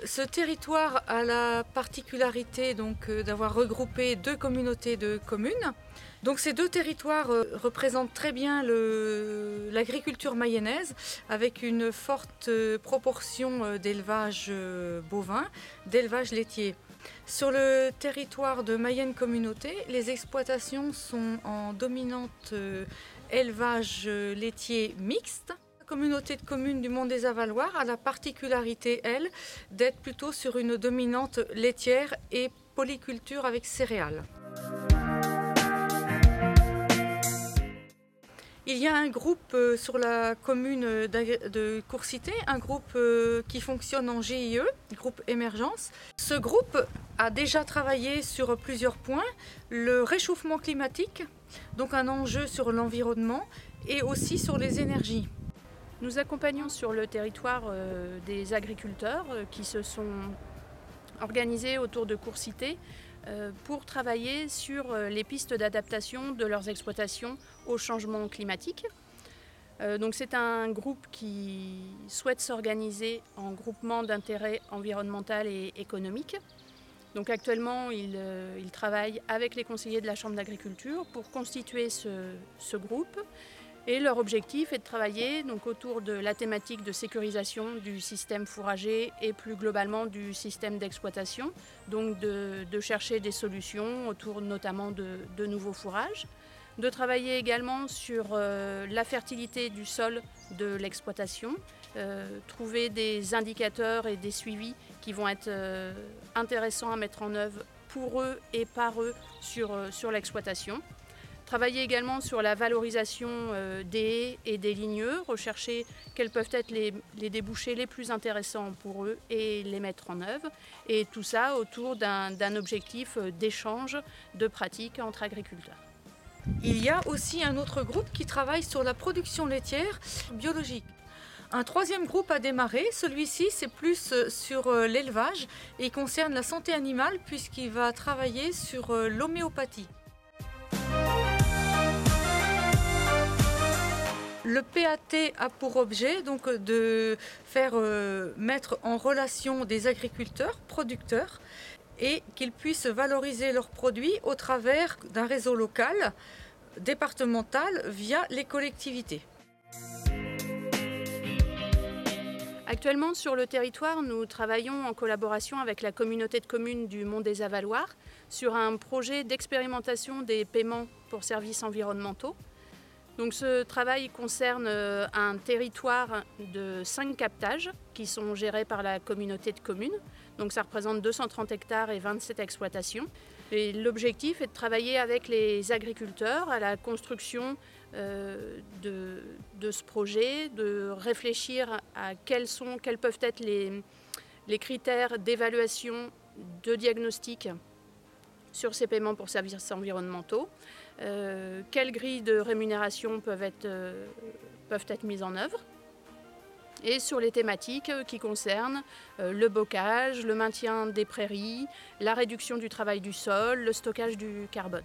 Ce territoire a la particularité d'avoir regroupé deux communautés de communes. Donc ces deux territoires représentent très bien l'agriculture mayonnaise avec une forte proportion d'élevage bovin, d'élevage laitier. Sur le territoire de Mayenne Communauté, les exploitations sont en dominante élevage laitier mixte. La communauté de communes du Mont des Avaloirs a la particularité, elle, d'être plutôt sur une dominante laitière et polyculture avec céréales. Il y a un groupe sur la commune de Courcité, un groupe qui fonctionne en GIE, groupe émergence. Ce groupe a déjà travaillé sur plusieurs points, le réchauffement climatique, donc un enjeu sur l'environnement et aussi sur les énergies. Nous accompagnons sur le territoire des agriculteurs qui se sont organisés autour de Courcité pour travailler sur les pistes d'adaptation de leurs exploitations au changement climatique. Donc c'est un groupe qui souhaite s'organiser en groupement d'intérêt environnemental et économique. Donc actuellement, il travaille avec les conseillers de la Chambre d'agriculture pour constituer ce groupe. Et leur objectif est de travailler autour de la thématique de sécurisation du système fourrager et plus globalement du système d'exploitation, donc de chercher des solutions autour notamment de nouveaux fourrages, de travailler également sur la fertilité du sol de l'exploitation, trouver des indicateurs et des suivis qui vont être intéressants à mettre en œuvre pour eux et par eux sur l'exploitation. Travailler également sur la valorisation des haies et des ligneux, rechercher quels peuvent être les débouchés les plus intéressants pour eux et les mettre en œuvre. Et tout ça autour d'un objectif d'échange de pratiques entre agriculteurs. Il y a aussi un autre groupe qui travaille sur la production laitière biologique. Un troisième groupe a démarré, celui-ci c'est plus sur l'élevage et il concerne la santé animale puisqu'il va travailler sur l'homéopathie. Le PAT a pour objet de faire mettre en relation des agriculteurs, producteurs, et qu'ils puissent valoriser leurs produits au travers d'un réseau local, départemental, via les collectivités. Actuellement, sur le territoire, nous travaillons en collaboration avec la communauté de communes du Mont des Avaloirs sur un projet d'expérimentation des paiements pour services environnementaux. Donc ce travail concerne un territoire de 5 captages qui sont gérés par la communauté de communes. Donc ça représente 230 hectares et 27 exploitations. Et l'objectif est de travailler avec les agriculteurs à la construction de ce projet, de réfléchir à quels peuvent être les critères d'évaluation, de diagnostic sur ces paiements pour services environnementaux, quelles grilles de rémunération peuvent être mises en œuvre, et sur les thématiques qui concernent le bocage, le maintien des prairies, la réduction du travail du sol, le stockage du carbone.